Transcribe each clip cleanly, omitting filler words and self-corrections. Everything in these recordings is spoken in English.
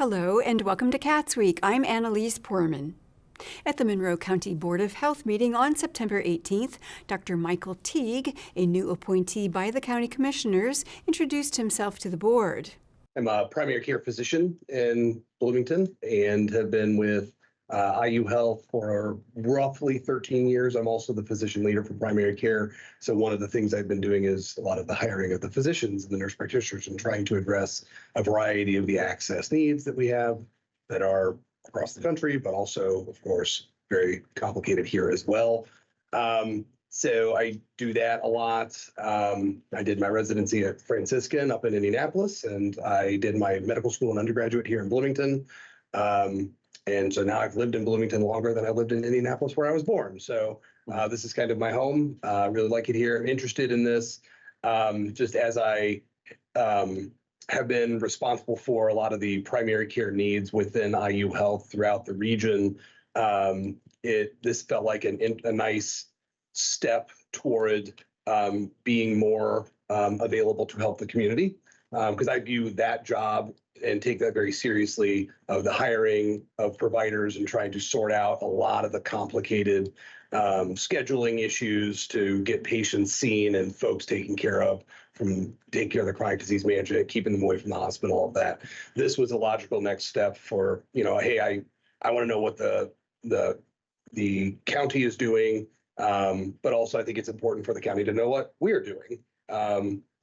Hello and welcome to CATSweek. I'm Annalise Poorman. At the Monroe County Board of Health meeting on September 18th, Dr. Michael Teague, a new appointee by the county commissioners, introduced himself to the board. I'm a primary care physician in Bloomington and have been with IU Health for roughly 13 years. I'm also the physician leader for primary care. So one of the things I've been doing is a lot of the hiring of the physicians and the nurse practitioners and trying to address a variety of the access needs that we have that are across the country, but also, of course, very complicated here as well. So I do that a lot. I did my residency at Franciscan up in Indianapolis, and I did my medical school and undergraduate here in Bloomington. And so now I've lived in Bloomington longer than I lived in Indianapolis where I was born. So this is kind of my home. I really like it here. I'm interested in this just as I have been responsible for a lot of the primary care needs within IU Health throughout the region. This felt like a nice step toward being more available to help the community, because I view that job and take that very seriously, of the hiring of providers and trying to sort out a lot of the complicated scheduling issues to get patients seen and folks taken care of, from taking care of the chronic disease management, keeping them away from the hospital, all of that. This was a logical next step for, hey, I want to know what the county is doing, but also I think it's important for the county to know what we're doing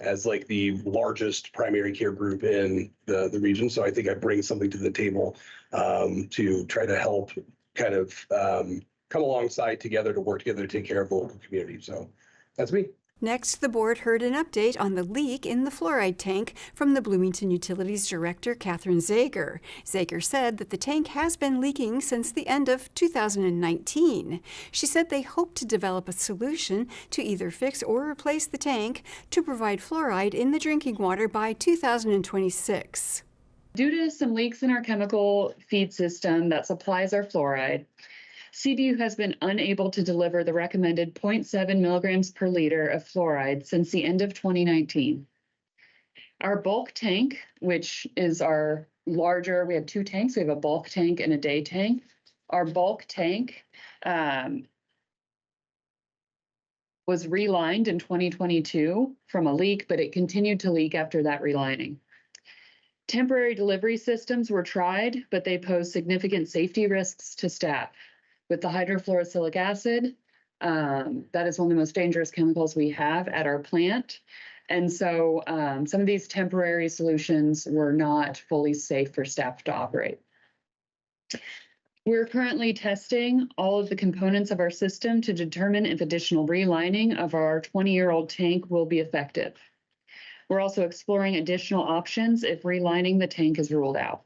as like the largest primary care group in the region. So I think I bring something to the table to try to help kind of come alongside together to work together to take care of the local community. So that's me. Next, the board heard an update on the leak in the fluoride tank from the Bloomington Utilities Director, Catherine Zager. Zager said that the tank has been leaking since the end of 2019. She said they hope to develop a solution to either fix or replace the tank to provide fluoride in the drinking water by 2026. Due to some leaks in our chemical feed system that supplies our fluoride, CBU has been unable to deliver the recommended 0.7 milligrams per liter of fluoride since the end of 2019. Our bulk tank, which is our larger, we have two tanks. We have a bulk tank and a day tank. Our bulk tank was relined in 2022 from a leak, but it continued to leak after that relining. Temporary delivery systems were tried, but they pose significant safety risks to staff. With the hydrofluorosilicic acid, that is one of the most dangerous chemicals we have at our plant. And so some of these temporary solutions were not fully safe for staff to operate. We're currently testing all of the components of our system to determine if additional relining of our 20-year-old tank will be effective. We're also exploring additional options if relining the tank is ruled out.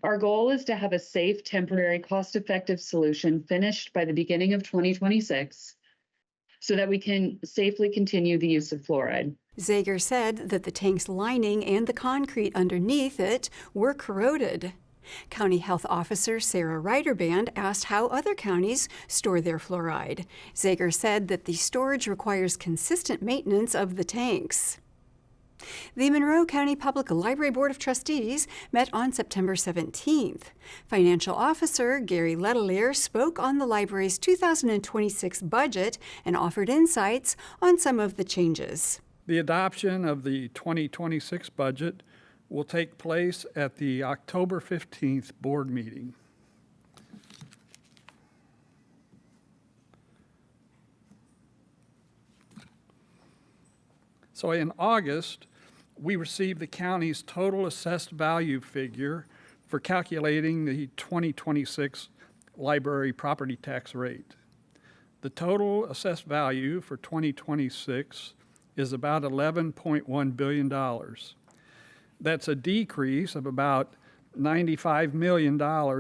Our goal is to have a safe, temporary, cost-effective solution finished by the beginning of 2026 so that we can safely continue the use of fluoride. Zager said that the tank's lining and the concrete underneath it were corroded. County Health Officer Sarah Ryderband asked how other counties store their fluoride. Zager said that the storage requires consistent maintenance of the tanks. The Monroe County Public Library Board of Trustees met on September 17th. Financial Officer Gary Letelier spoke on the library's 2026 budget and offered insights on some of the changes. The adoption of the 2026 budget will take place at the October 15th board meeting. So in August, we received the county's total assessed value figure for calculating the 2026 library property tax rate. The total assessed value for 2026 is about $11.1 billion. That's a decrease of about $95 million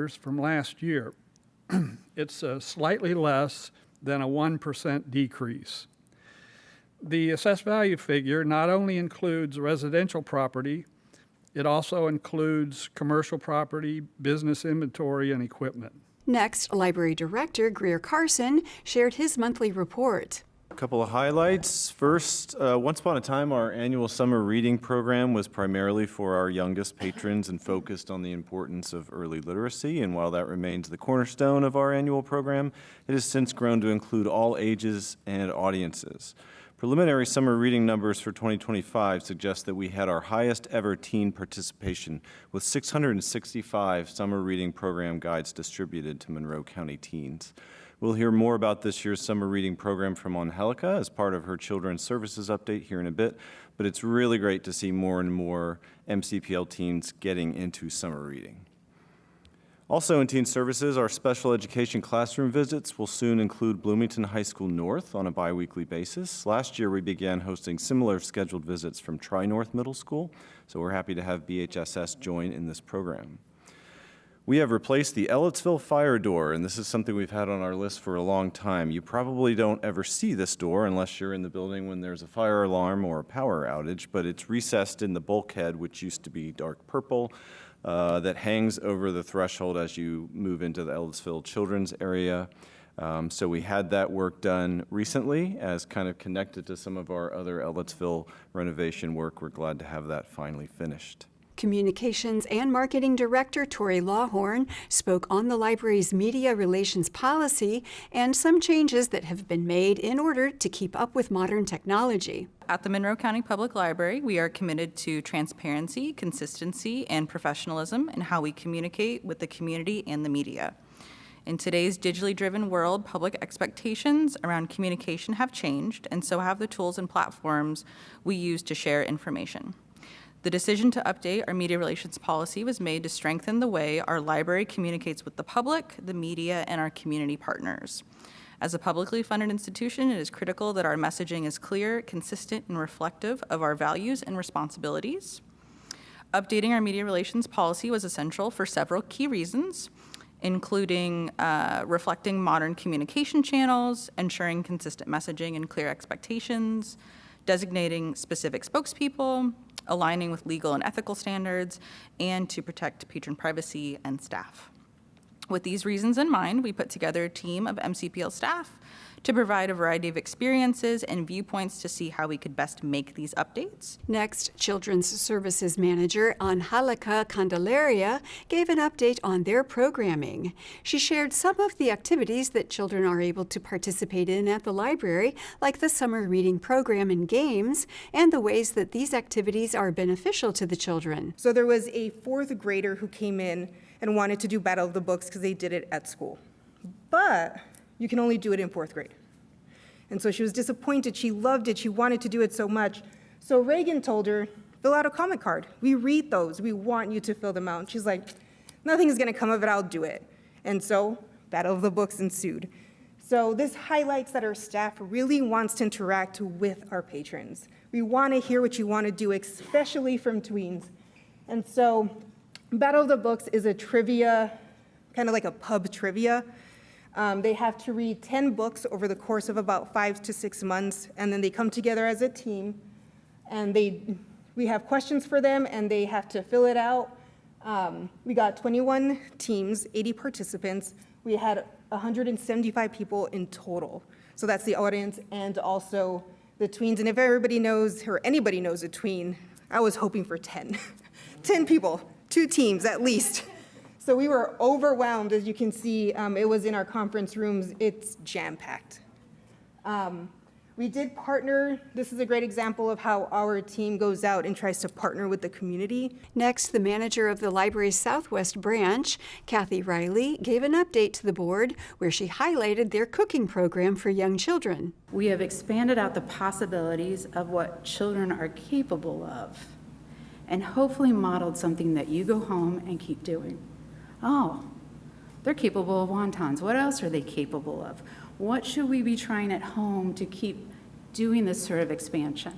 from last year. It's slightly less than a 1% decrease. The assessed value figure not only includes residential property, it also includes commercial property, business inventory, and equipment. Next, Library Director Greer Carson shared his monthly report. Couple of highlights. First, once upon a time, our annual summer reading program was primarily for our youngest patrons and focused on the importance of early literacy. And while that remains the cornerstone of our annual program, it has since grown to include all ages and audiences. Preliminary summer reading numbers for 2025 suggest that we had our highest ever teen participation, with 665 summer reading program guides distributed to Monroe County teens. We'll hear more about this year's summer reading program from Angelica as part of her Children's Services update here in a bit, but it's really great to see more and more MCPL teens getting into summer reading. Also in Teen Services, our special education classroom visits will soon include Bloomington High School North on a biweekly basis. Last year, we began hosting similar scheduled visits from Tri-North Middle School, so we're happy to have BHSS join in this program. We have replaced the Ellettsville fire door, and this is something we've had on our list for a long time. You probably don't ever see this door unless you're in the building when there's a fire alarm or a power outage, but it's recessed in the bulkhead, which used to be dark purple, that hangs over the threshold as you move into the Ellettsville children's area. So we had that work done recently as kind of connected to some of our other Ellettsville renovation work. We're glad to have that finally finished. Communications and Marketing Director Tori Lawhorn spoke on the library's media relations policy and some changes that have been made in order to keep up with modern technology. At the Monroe County Public Library, we are committed to transparency, consistency, and professionalism in how we communicate with the community and the media. In today's digitally driven world, public expectations around communication have changed, and so have the tools and platforms we use to share information. The decision to update our media relations policy was made to strengthen the way our library communicates with the public, the media, and our community partners. As a publicly funded institution, it is critical that our messaging is clear, consistent, and reflective of our values and responsibilities. Updating our media relations policy was essential for several key reasons, including reflecting modern communication channels, ensuring consistent messaging and clear expectations, designating specific spokespeople, aligning with legal and ethical standards, and to protect patron privacy and staff. With these reasons in mind, we put together a team of MCPL staff to provide a variety of experiences and viewpoints to see how we could best make these updates. Next, Children's Services Manager Angelica Candelaria gave an update on their programming. She shared some of the activities that children are able to participate in at the library, like the summer reading program and games, and the ways that these activities are beneficial to the children. So there was a fourth grader who came in and wanted to do Battle of the Books because they did it at school. But you can only do it in fourth grade. And so she was disappointed. She loved it. She wanted to do it so much. So Reagan told her, fill out a comment card. We read those. We want you to fill them out. And she's like, nothing is going to come of it. I'll do it. And so Battle of the Books ensued. So this highlights that our staff really wants to interact with our patrons. We want to hear what you want to do, especially from tweens. And so Battle of the Books is a trivia, kind of like a pub trivia. They have to read 10 books over the course of about 5 to 6 months, and then they come together as a team, and we have questions for them, and they have to fill it out. We got 21 teams, 80 participants. We had 175 people in total. So that's the audience and also the tweens. And if everybody knows, or anybody knows a tween, I was hoping for 10. 10 people, 2 teams at least. So we were overwhelmed, as you can see. It was in our conference rooms. It's jam-packed. We did partner. This is a great example of how our team goes out and tries to partner with the community. Next, the manager of the library's Southwest branch, Kathy Riley, gave an update to the board where she highlighted their cooking program for young children. We have expanded out the possibilities of what children are capable of and hopefully modeled something that you go home and keep doing. Oh, they're capable of wontons. What else are they capable of? What should we be trying at home to keep doing this sort of expansion?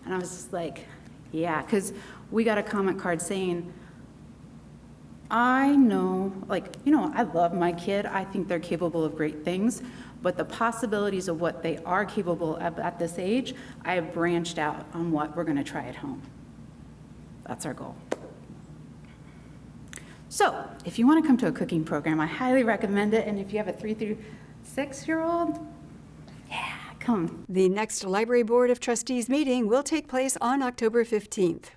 And I was just like, yeah, because we got a comment card saying, I know, I love my kid. I think they're capable of great things, but the possibilities of what they are capable of at this age, I have branched out on what we're going to try at home. That's our goal. So if you want to come to a cooking program, I highly recommend it. And if you have a 3 through 6-year-old, yeah, Come. The next Library Board of Trustees meeting will take place on October 15th.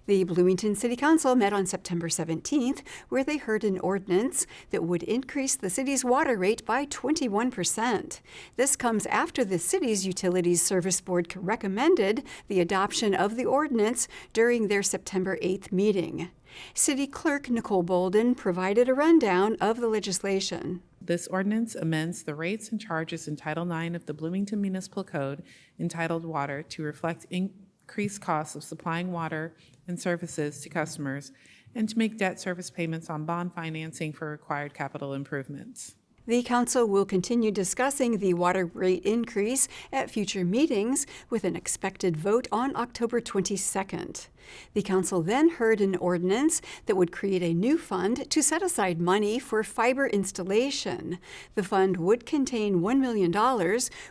The Bloomington City Council met on September 17th, where they heard an ordinance that would increase the city's water rate by 21%. This comes after the city's Utilities Service Board recommended the adoption of the ordinance during their September 8th meeting. City Clerk Nicole Bolden provided a rundown of the legislation. This ordinance amends the rates and charges in Title IX of the Bloomington Municipal Code entitled Water to reflect increased costs of supplying water and services to customers and to make debt service payments on bond financing for required capital improvements. The council will continue discussing the water rate increase at future meetings with an expected vote on October 22nd. The council then heard an ordinance that would create a new fund to set aside money for fiber installation. The fund would contain $1 million,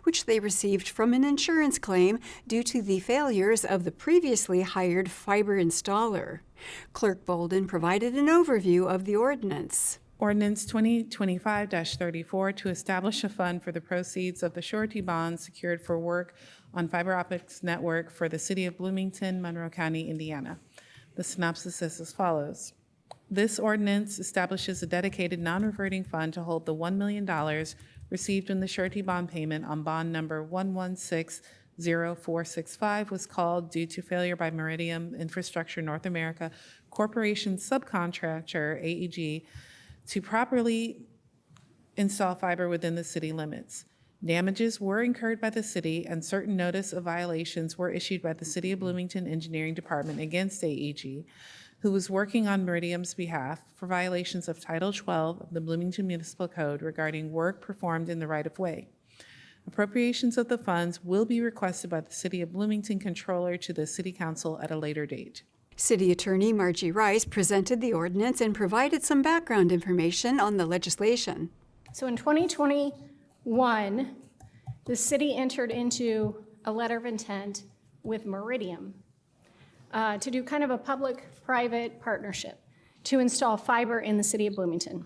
which they received from an insurance claim due to the failures of the previously hired fiber installer. Clerk Bolden provided an overview of the ordinance. Ordinance 2025-34 to establish a fund for the proceeds of the surety bonds secured for work on fiber optics network for the city of Bloomington, Monroe County, Indiana. The synopsis is as follows. This ordinance establishes a dedicated non-reverting fund to hold the $1 million received when the surety bond payment on bond number 1160465 was called due to failure by Meridian Infrastructure North America Corporation subcontractor, AEG, to properly install fiber within the city limits. Damages were incurred by the city and certain notice of violations were issued by the City of Bloomington Engineering Department against AEG, who was working on Meridian's behalf for violations of Title 12 of the Bloomington Municipal Code regarding work performed in the right-of-way. Appropriations of the funds will be requested by the City of Bloomington Controller to the City Council at a later date. City Attorney Margie Rice presented the ordinance and provided some background information on the legislation. So in 2021, the city entered into a letter of intent with Meridian to do kind of a public-private partnership to install fiber in the city of Bloomington.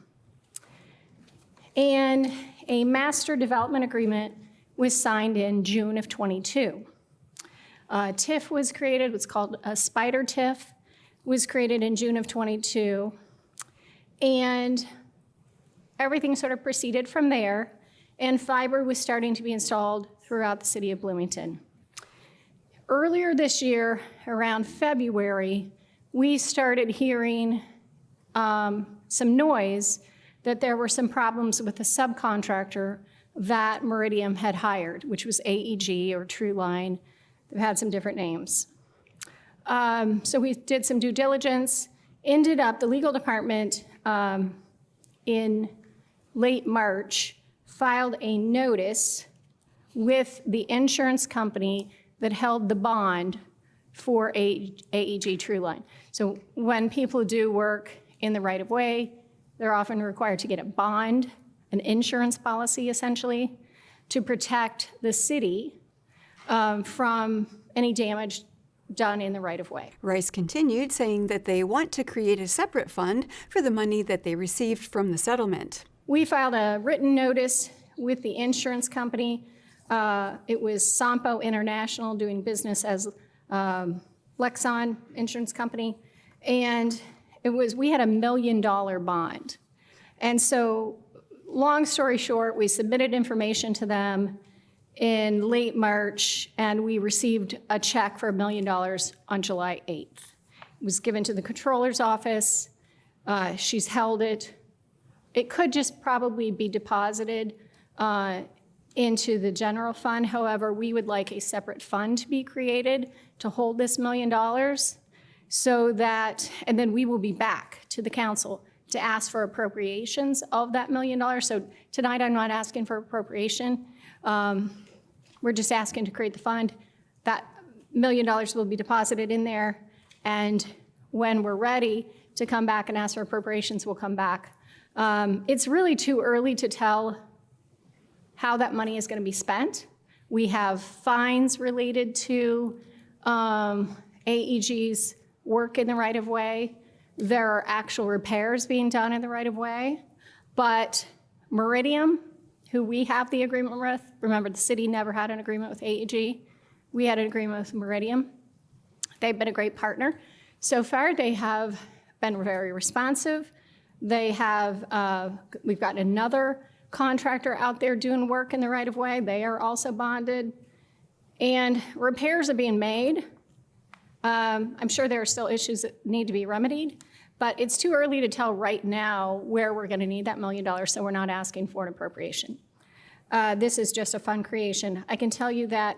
And a master development agreement was signed in June of 22. TIF was created, what's called a spider TIF, was created in June of 22. And everything sort of proceeded from there, and fiber was starting to be installed throughout the city of Bloomington. Earlier this year, around February, we started hearing some noise that there were some problems with the subcontractor that Meridian had hired, which was AEG or True Line. They've had some different names. So we did some due diligence, ended up, the legal department in late March filed a notice with the insurance company that held the bond for AEG True Line. So when people do work in the right-of-way, they're often required to get a bond, an insurance policy essentially, to protect the city from any damage done in the right-of-way. Rice continued, saying that they want to create a separate fund for the money that they received from the settlement. We filed a written notice with the insurance company. It was Sampo International, doing business as Lexon Insurance Company. And we had $1 million bond. And so, long story short, we submitted information to them in late March, and we received a check for $1 million on July 8th. It was given to the controller's office. She's held it. It could just probably be deposited into the general fund. However, we would like a separate fund to be created to hold this $1 million so that, and then we will be back to the council to ask for appropriations of that $1 million. So tonight I'm not asking for appropriation. We're just asking to create the fund. That $1 million will be deposited in there, and when we're ready to come back and ask for appropriations, we'll come back. It's really too early to tell how that money is going to be spent. We have fines related to AEG's work in the right-of-way. There are actual repairs being done in the right-of-way. But Meridian, who we have the agreement with. Remember, the city never had an agreement with AEG. We had an agreement with Meridian. They've been a great partner. So far, they have been very responsive. They have, we've got another contractor out there doing work in the right-of-way. They are also bonded. And repairs are being made. I'm sure there are still issues that need to be remedied, but it's too early to tell right now where we're going to need that $1 million, so we're not asking for an appropriation. This is just a fund creation. I can tell you that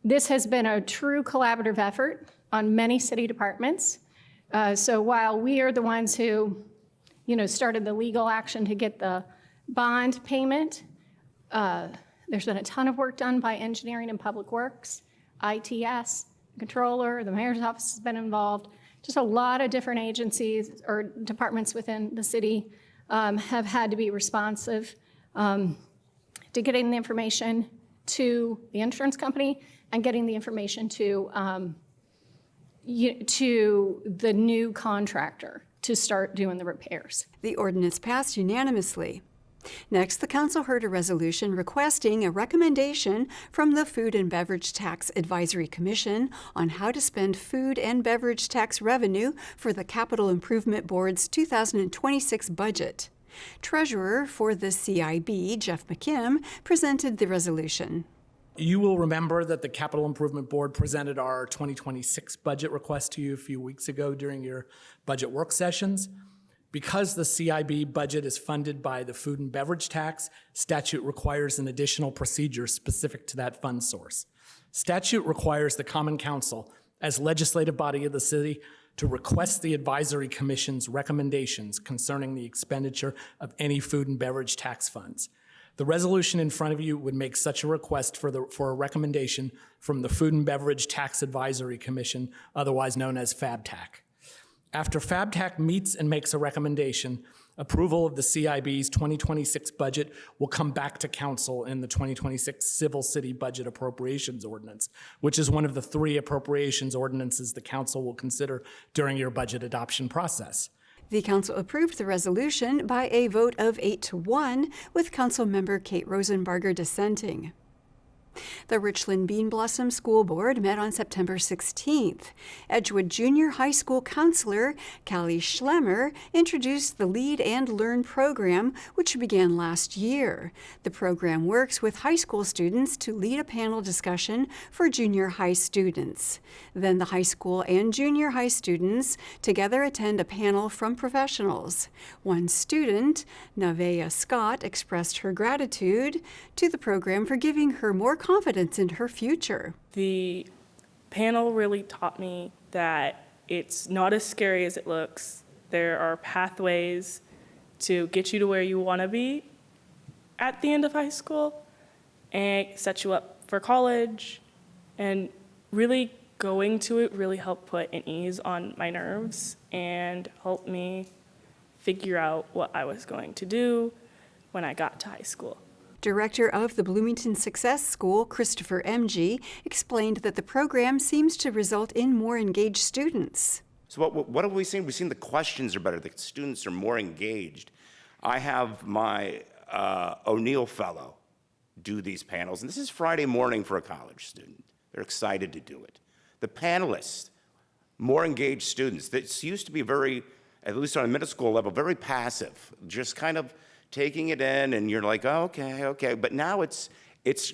this has been a true collaborative effort on many city departments. So while we are the ones who, started the legal action to get the bond payment, there's been a ton of work done by engineering and public works, ITS, controller, the mayor's office has been involved. Just a lot of different agencies or departments within the city have had to be responsive to getting the information to the insurance company and getting the information to the new contractor to start doing the repairs. The ordinance passed unanimously. Next, the council heard a resolution requesting a recommendation from the Food and Beverage Tax Advisory Commission on how to spend food and beverage tax revenue for the Capital Improvement Board's 2026 budget. Treasurer for the CIB, Jeff McKim, presented the resolution. You will remember that the Capital Improvement Board presented our 2026 budget request to you a few weeks ago during your budget work sessions. Because the CIB budget is funded by the food and beverage tax, statute requires an additional procedure specific to that fund source. Statute requires the Common Council, as legislative body of the city, to request the Advisory Commission's recommendations concerning the expenditure of any food and beverage tax funds. The resolution in front of you would make such a request for a recommendation from the Food and Beverage Tax Advisory Commission, otherwise known as FABTAC. After FABTAC meets and makes a recommendation, approval of the CIB's 2026 budget will come back to council in the 2026 Civil City Budget Appropriations Ordinance, which is one of the 3 appropriations ordinances the council will consider during your budget adoption process. The council approved the resolution by a vote of 8-1, with Councilmember Kate Rosenbarger dissenting. The Richland Bean Blossom School Board met on September 16th. Edgewood Junior High School counselor Callie Schlemmer introduced the Lead and Learn program, which began last year. The program works with high school students to lead a panel discussion for junior high students. Then the high school and junior high students together attend a panel from professionals. One student, Nevaeh Scott, expressed her gratitude to the program for giving her more confidence in her future. The panel really taught me that it's not as scary as it looks. There are pathways to get you to where you want to be at the end of high school and set you up for college. And really going to it really helped put an ease on my nerves and helped me figure out what I was going to do when I got to high school. Director of the Bloomington Success School, Christopher MG, explained that the program seems to result in more engaged students. So what have we seen? We've seen the questions are better. The students are more engaged. I have my O'Neill Fellow do these panels, and this is Friday morning for a college student. They're excited to do it. The panelists, more engaged students. This used to be very, at least on a middle school level, very passive, just kind of taking it in, and you're like, oh, okay. But now it's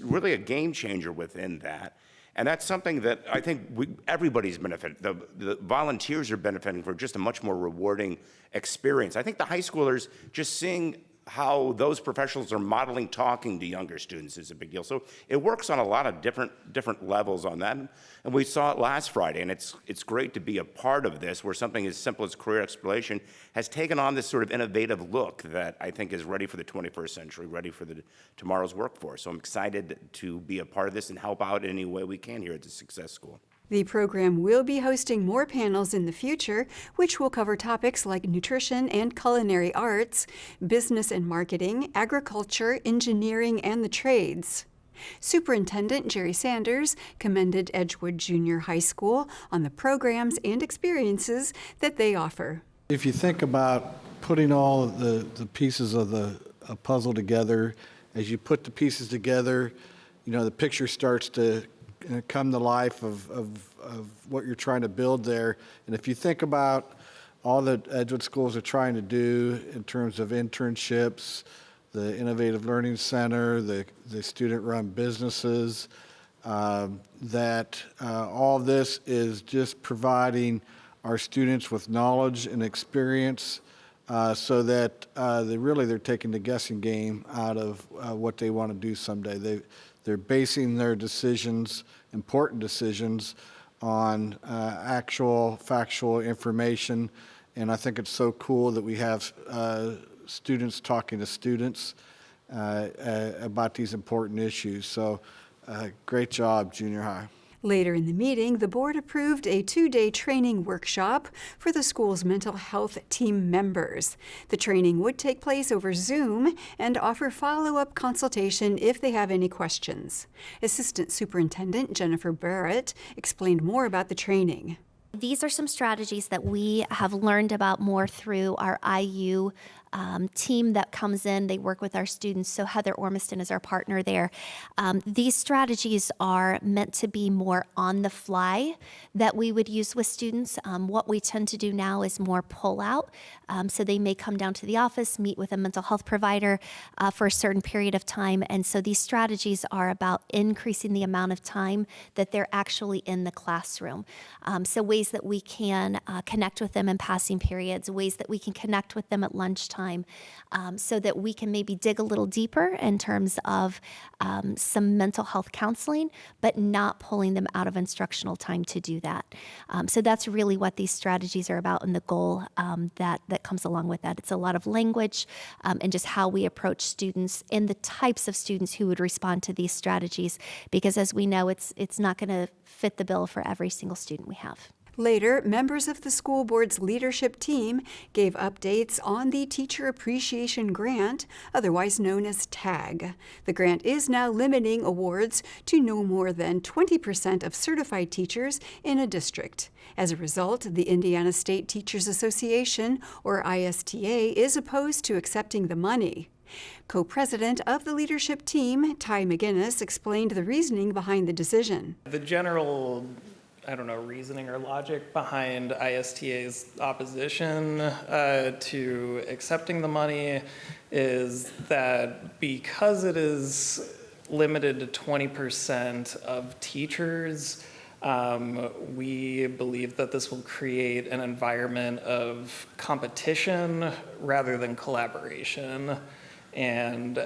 really a game changer within that. And that's something that I think everybody's benefited. The volunteers are benefiting from just a much more rewarding experience. I think the high schoolers, just seeing how those professionals are modeling talking to younger students is a big deal. So it works on a lot of different levels on that. And we saw it last Friday, and it's great to be a part of this, where something as simple as career exploration has taken on this sort of innovative look that I think is ready for the 21st century, ready for tomorrow's workforce. So I'm excited to be a part of this and help out in any way we can here at the Success School. The program will be hosting more panels in the future, which will cover topics like nutrition and culinary arts, business and marketing, agriculture, engineering, and the trades. Superintendent Jerry Sanders commended Edgewood Junior High School on the programs and experiences that they offer. If you think about putting all of the pieces of the a puzzle together. As you put the pieces together, the picture starts to come to life of what you're trying to build there. And if you think about all that Edgewood Schools are trying to do in terms of internships, the Innovative Learning Center, the student-run businesses, that all this is just providing our students with knowledge and experience so that they're taking the guessing game out of what they want to do someday. They're basing their decisions, important decisions, on actual factual information. And I think it's so cool that we have students talking to students about these important issues. So great job, junior high. Later in the meeting, the board approved a 2-day training workshop for the school's mental health team members. The training would take place over Zoom and offer follow-up consultation if they have any questions. Assistant Superintendent Jennifer Barrett explained more about the training. These are some strategies that we have learned about more through our IU team that comes in. They work with our students. So Heather Ormiston is our partner there. These strategies are meant to be more on the fly that we would use with students. What we tend to do now is more pull out. So they may come down to the office, meet with a mental health provider for a certain period of time. And so these strategies are about increasing the amount of time that they're actually in the classroom. So ways that we can connect with them in passing periods, ways that we can connect with them at lunchtime, so that we can maybe dig a little deeper in terms of some mental health counseling, but not pulling them out of instructional time to do that. So that's really what these strategies are about, and the goal that comes along with that. It's a lot of language and just how we approach students and the types of students who would respond to these strategies, because as we know, it's not going to fit the bill for every single student we have. Later, members of the school board's leadership team gave updates on the Teacher Appreciation Grant, otherwise known as TAG. The grant is now limiting awards to no more than 20% of certified teachers in a district. As a result, the Indiana State Teachers Association, or ISTA, is opposed to accepting the money. Co-president of the leadership team, Ty McGinnis, explained the reasoning behind the decision. The general reasoning or logic behind ISTA's opposition to accepting the money is that because it is limited to 20% of teachers, we believe that this will create an environment of competition rather than collaboration. And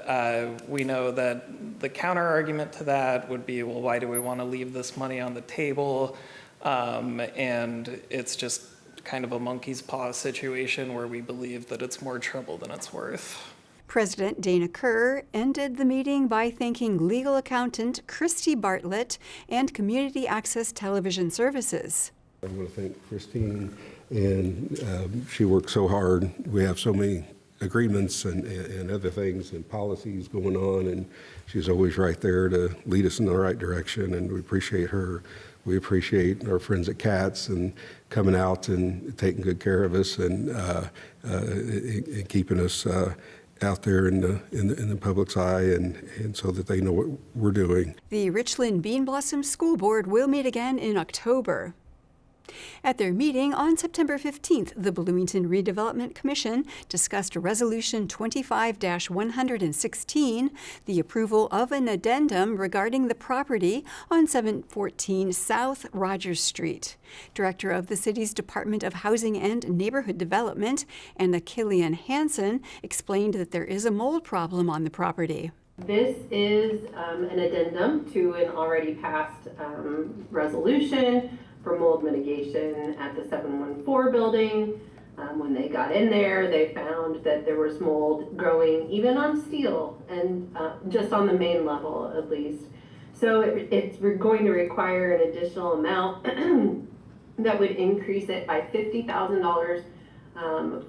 we know that the counter argument to that would be, well, why do we want to leave this money on the table? And it's just kind of a monkey's paw situation where we believe that it's more trouble than it's worth. President Dana Kerr ended the meeting by thanking legal accountant Christy Bartlett and Community Access Television Services. I want to thank Christine, and she worked so hard. We have so many agreements and other things and policies going on, and she's always right there to lead us in the right direction, and we appreciate her. We appreciate our friends at CATS and coming out and taking good care of us and keeping us out there in the public's eye, and so that they know what we're doing. The Richland Bean Blossom School Board will meet again in October. At their meeting on September 15th, the Bloomington Redevelopment Commission discussed Resolution 25-116, the approval of an addendum regarding the property on 714 South Rogers Street. Director of the city's Department of Housing and Neighborhood Development, Anna Killian Hansen, explained that there is a mold problem on the property. This is an addendum to an already passed resolution for mold mitigation at the 714 building. When they got in there, they found that there was mold growing even on steel and just on the main level at least. So it's going to require an additional amount that would increase it by $50,000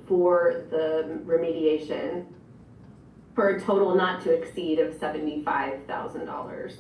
for the remediation, for a total not to exceed of $75,000.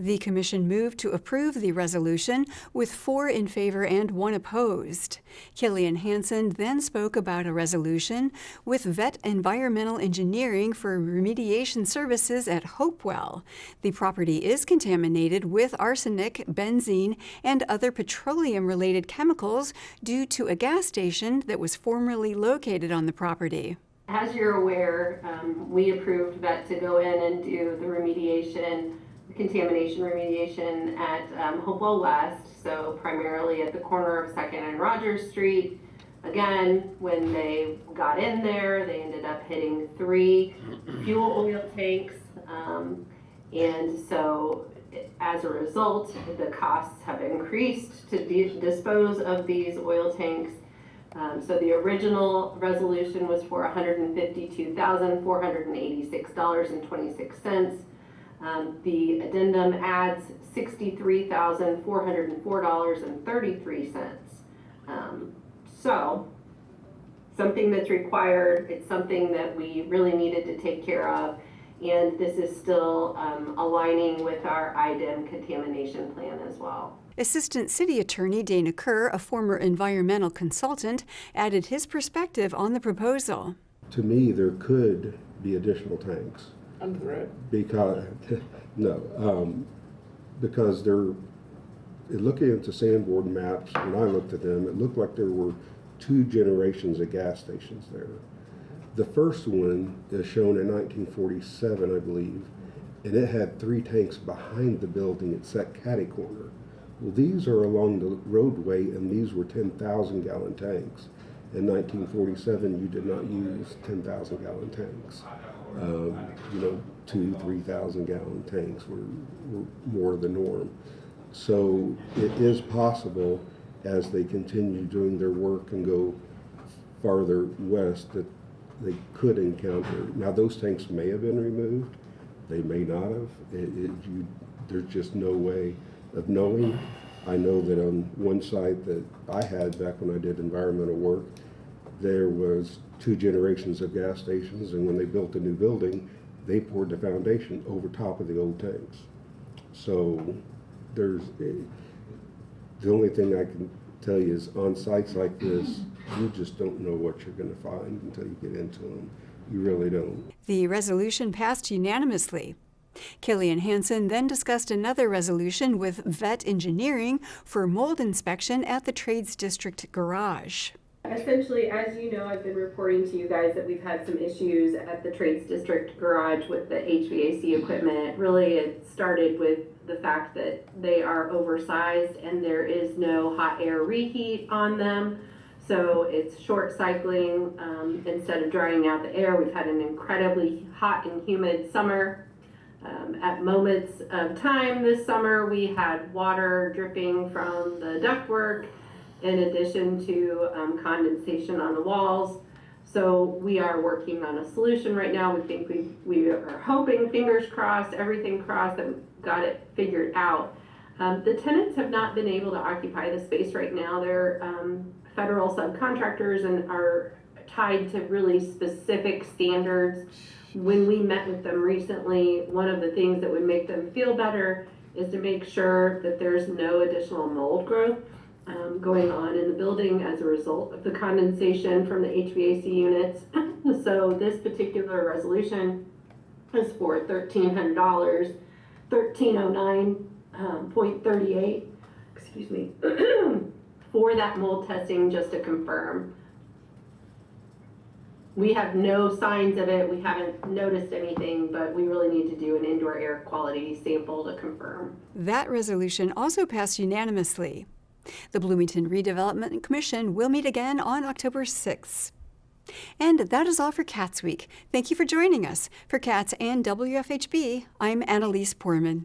The commission moved to approve the resolution with 4 in favor and 1 opposed. Killian Hansen then spoke about a resolution with Vet Environmental Engineering for remediation services at Hopewell. The property is contaminated with arsenic, benzene, and other petroleum-related chemicals due to a gas station that was formerly located on the property. As you're aware, we approved Vet to go in and do the remediation, contamination remediation at Hopewell West, so primarily at the corner of 2nd and Rogers Street. Again, when they got in there, they ended up hitting 3 fuel oil tanks, and so as a result, the costs have increased to dispose of these oil tanks. So the original resolution was for $152,486.26. The addendum adds $63,404.33. So something that's required, it's something that we really needed to take care of, and this is still aligning with our IDEM contamination plan as well. Assistant City Attorney Dana Kerr, a former environmental consultant, added his perspective on the proposal. To me, there could be additional tanks. Under threat. Because, because they're, looking at the Sanborn maps, when I looked at them, it looked like there were 2 generations of gas stations there. The first one is shown in 1947, I believe, and it had 3 tanks behind the building at Set Catty Corner. Well, these are along the roadway, and these were 10,000 gallon tanks. In 1947, you did not use 10,000 gallon tanks. 2,000-3,000 gallon tanks were more the norm. So it is possible, as they continue doing their work and go farther west, that they could encounter. Now, those tanks may have been removed. They may not have. There's just no way of knowing. I know that on one site that I had back when I did environmental work, there was 2 generations of gas stations, and when they built a new building, they poured the foundation over top of the old tanks. So the only thing I can tell you is on sites like this, you just don't know what you're going to find until you get into them. You really don't. The resolution passed unanimously. Killian Hansen then discussed another resolution with Vet Engineering for mold inspection at the Trades District garage. Essentially, as you know, I've been reporting to you guys that we've had some issues at the Trades District garage with the HVAC equipment. Really, it started with the fact that they are oversized and there is no hot air reheat on them. So it's short cycling. Instead of drying out the air, we've had an incredibly hot and humid summer. At moments of time this summer, we had water dripping from the ductwork, in addition to condensation on the walls. So we are working on a solution right now. We think we are hoping, fingers crossed, everything crossed, that we've got it figured out. The tenants have not been able to occupy the space right now. They're federal subcontractors and are tied to really specific standards. When we met with them recently, one of the things that would make them feel better is to make sure that there's no additional mold growth going on in the building as a result of the condensation from the HVAC units. So this particular resolution is for $1,300, 1309.38, excuse me, for that mold testing, just to confirm. We have no signs of it. We haven't noticed anything, but we really need to do an indoor air quality sample to confirm. That resolution also passed unanimously. The Bloomington Redevelopment Commission will meet again on October 6th. And that is all for CATSweek. Thank you for joining us. For CATS and WFHB, I'm Annalise Poorman.